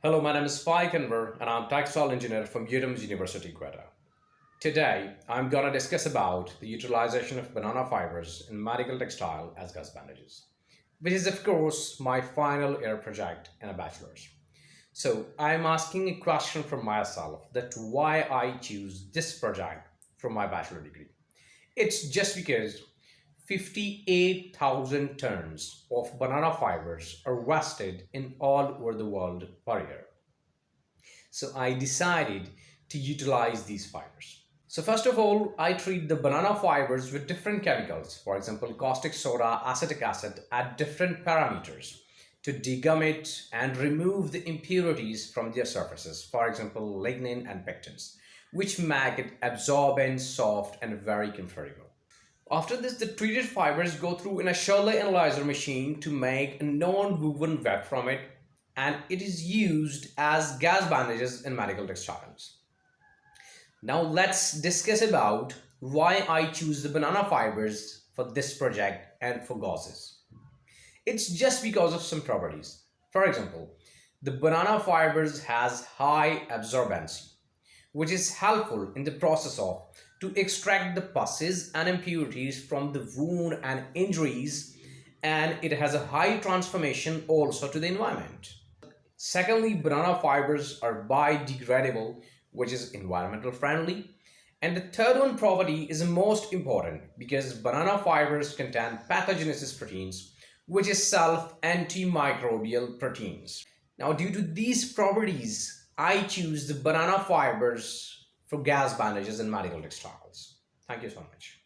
Hello, my name is Fai Kanwar and I'm textile engineer from UTM's University, Quetta. Today, I'm going to discuss about the utilization of banana fibers in medical textile as guaze bandages, which is of course my final year project in a bachelor's. So I'm asking a question from myself that why I choose this project for my bachelor degree. It's just because 58,000 tons of banana fibers are wasted in all over the world per year. So I decided to utilize these fibers. So first of all, I treat the banana fibers with different chemicals, for example, caustic soda, acetic acid at different parameters to degum it and remove the impurities from their surfaces, for example, lignin and pectins, which make it absorbent, soft, and very comfortable. After this, the treated fibers go through in a Shirley analyzer machine to make a non-woven web from it, and it is used as gas bandages in medical textiles. Now let's discuss about why I choose the banana fibers for this project and for gauzes. It's just because of some properties. For example, the banana fibers has high absorbency, which is helpful in the process of to extract the pusses and impurities from the wound and injuries, and it has a high transformation also to the environment. Secondly, banana fibers are biodegradable, which is environmental friendly. And the third one property is the most important because banana fibers contain pathogenesis proteins, which is self-antimicrobial proteins. Now, due to these properties, I choose the banana fibers for gas bandages and medical textiles. Thank you so much.